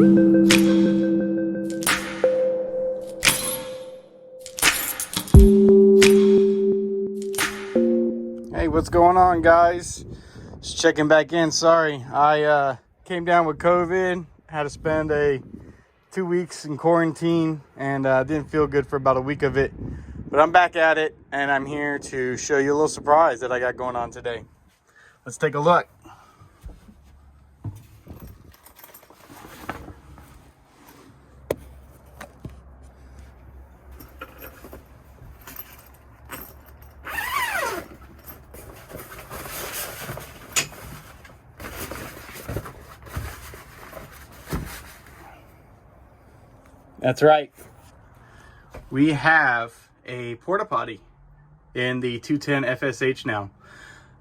Hey, what's going on, guys? Just checking back in. Sorry, I came down with COVID, had to spend 2 weeks in quarantine, and didn't feel good for about a week of it. But I'm back at it, and I'm here to show you a little surprise that I got going on today. Let's take a look. That's right. We have a porta potty in the 210 FSH now.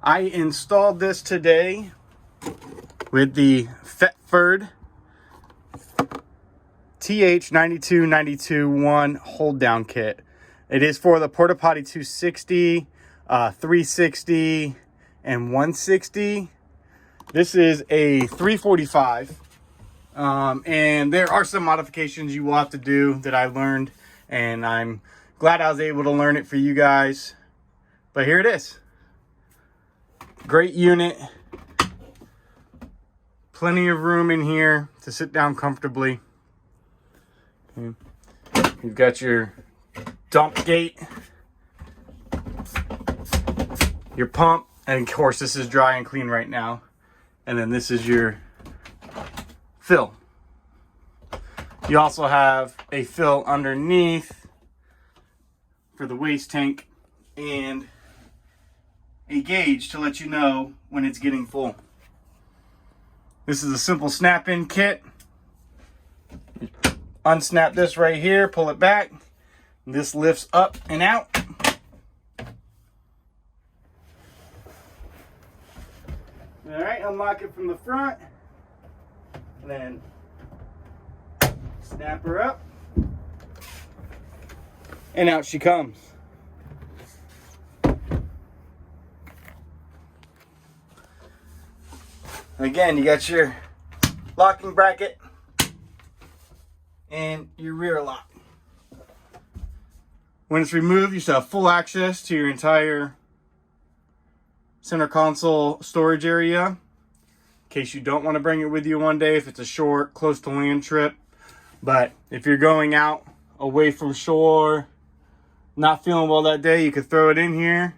I installed this today with the Thetford TH92921 Hold-Down Kit. It is for the Porta Potti 260, 360, and 160. This is a 345. And there are some modifications you will have to do that I learned, and I'm glad I was able to learn it for you guys. But here it is. Great unit. Plenty of room in here to sit down comfortably. You've got your dump gate, your pump, and of course this is dry and clean right now. And then this is your fill. You also have a fill underneath for the waste tank and a gauge to let you know when it's getting full. This is a simple snap-in kit. Unsnap this right here, pull it back. This lifts up and out. All right, unlock it from the front. Then snap her up, and out she comes. Again, you got your locking bracket and your rear lock. When it's removed, you still have full access to your entire center console storage area, in case you don't want to bring it with you one day if it's a short, close to land trip. But if you're going out away from shore, not feeling well that day, you could throw it in here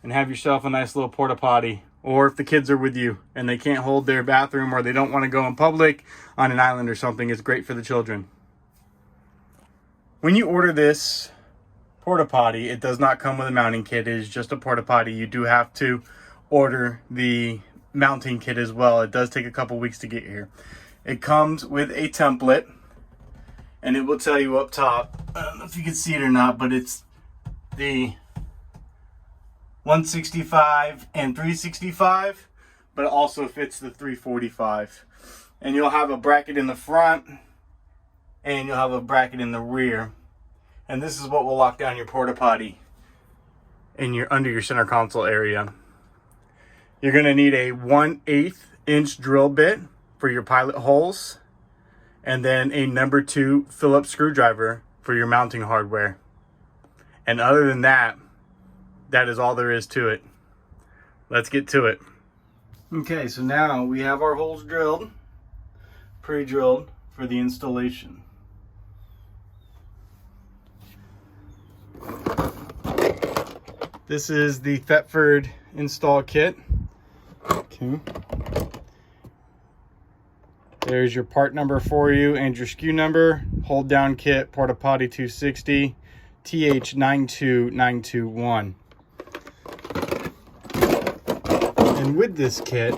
and have yourself a nice little porta potty. Or if the kids are with you and they can't hold their bathroom, or they don't want to go in public on an island or something, it's great for the children. When you order this porta potty, it does not come with a mounting kit. It is just a porta potty. You do have to order the mounting kit as well. It does take a couple weeks to get here. It comes with a template, and it will tell you up top, I don't know if you can see it or not, but it's the 165 and 365, but it also fits the 345. And you'll have a bracket in the front, and you'll have a bracket in the rear. And this is what will lock down your porta potty in your under your center console area. You're going to need a 1/8 inch drill bit for your pilot holes, and then a number 2 Phillips screwdriver for your mounting hardware. And other than that, that is all there is to it. Let's get to it. Okay, so now we have our holes drilled, pre-drilled for the installation. This is the Thetford install kit. Okay. There's your part number for you and your SKU number. Hold down kit, Porta Potti 260, TH92921. And with this kit,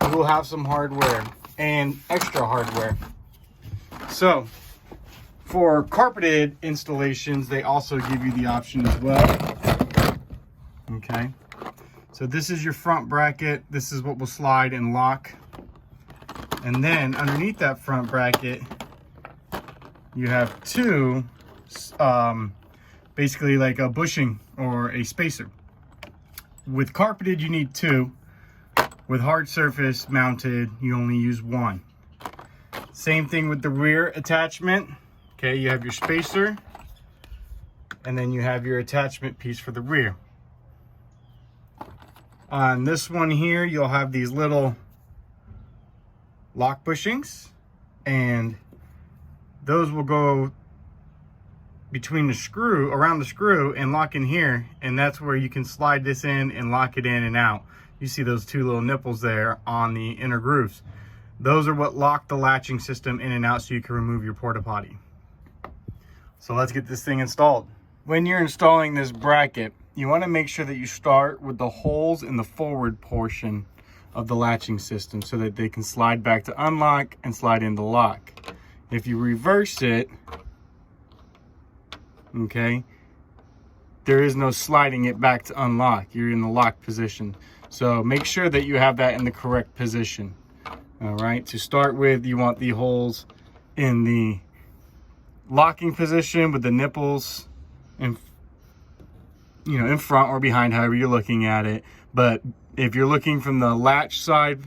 you will have some hardware and extra hardware. So, for carpeted installations, they also give you the option as well. Okay. So this is your front bracket. This is what will slide and lock. And then underneath that front bracket, you have two, basically like a bushing or a spacer. With carpeted, you need two. With hard surface mounted, you only use one. Same thing with the rear attachment. Okay, you have your spacer, and then you have your attachment piece for the rear. On this one here, you'll have these little lock bushings, and those will go between the screw, around the screw, and lock in here, and that's where you can slide this in and lock it in and out. You see those two little nipples there on the inner grooves. Those are what lock the latching system in and out so you can remove your porta potty. So let's get this thing installed. When you're installing this bracket, you want to make sure that you start with the holes in the forward portion of the latching system so that they can slide back to unlock and slide into lock. If you reverse it, okay, there is no sliding it back to unlock. You're in the lock position. So make sure that you have that in the correct position. All right, to start with, you want the holes in the locking position with the nipples in, in front or behind, however you're looking at it. But if you're looking from the latch side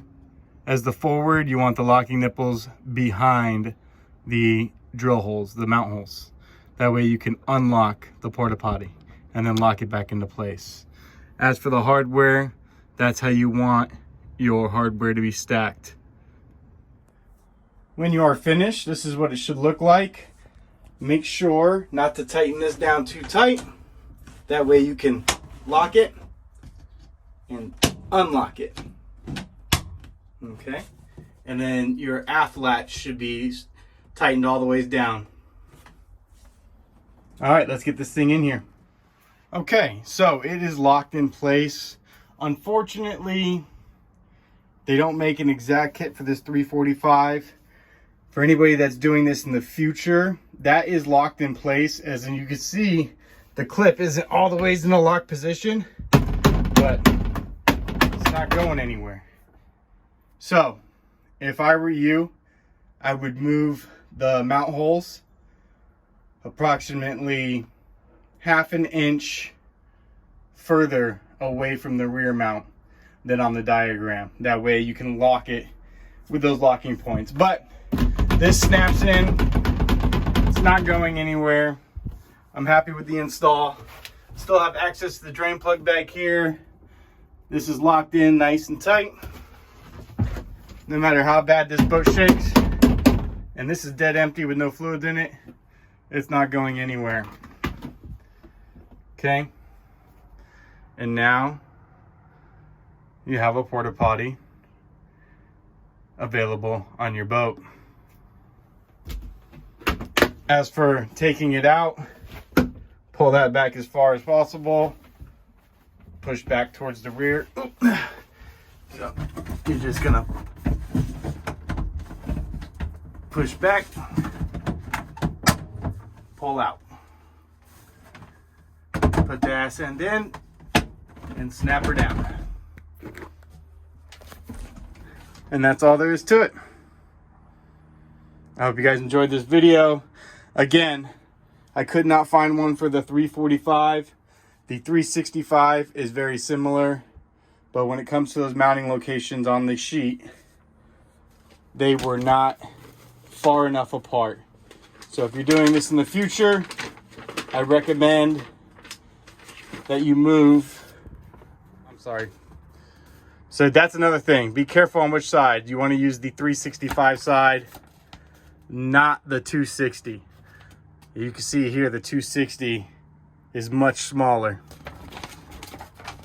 as the forward, you want the locking nipples behind the drill holes, the mount holes. That way you can unlock the porta potty and then lock it back into place. As for the hardware, that's how you want your hardware to be stacked. When you are finished, this is what it should look like. Make sure not to tighten this down too tight. That way you can lock it and unlock it. Okay? And then your aft latch should be tightened all the way down. All right, let's get this thing in here. Okay, so it is locked in place. Unfortunately, they don't make an exact kit for this 345. For anybody that's doing this in the future, that is locked in place. As you can see, the clip isn't all the way in the lock position, but it's not going anywhere. So, if I were you, I would move the mount holes approximately 1/2 inch further away from the rear mount than on the diagram. That way you can lock it with those locking points. But this snaps in, it's not going anywhere. I'm happy with the install. Still have access to the drain plug back here. This is locked in nice and tight. No matter how bad this boat shakes, and this is dead empty with no fluid in it, it's not going anywhere. Okay, and now you have a porta potty available on your boat. As for taking it out, pull that back as far as possible, push back towards the rear. So you're just gonna push back, pull out, put the ass end in, and snap her down. And that's all there is to it. I hope you guys enjoyed this video. Again, I could not find one for the 345. The 365 is very similar, but when it comes to those mounting locations on the sheet, they were not far enough apart. So if you're doing this in the future, I recommend that you move. I'm sorry. So that's another thing. Be careful on which side. You want to use the 365 side, not the 260. You can see here the 260 is much smaller.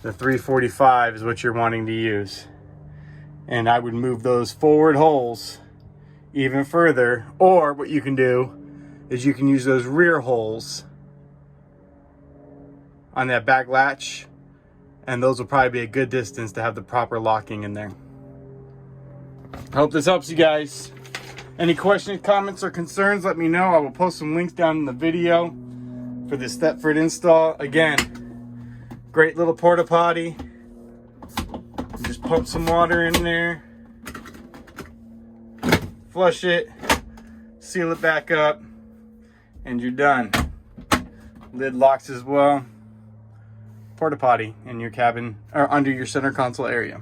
The 345 is what you're wanting to use. And I would move those forward holes even further, or what you can do is you can use those rear holes on that back latch, and those will probably be a good distance to have the proper locking in there. I hope this helps you guys. Any questions, comments, or concerns, let me know. I will post some links down in the video for this Thetford install. Again, great little porta potty. Just pump some water in there, flush it, seal it back up, and you're done. Lid locks as well. Porta potty in your cabin or under your center console area.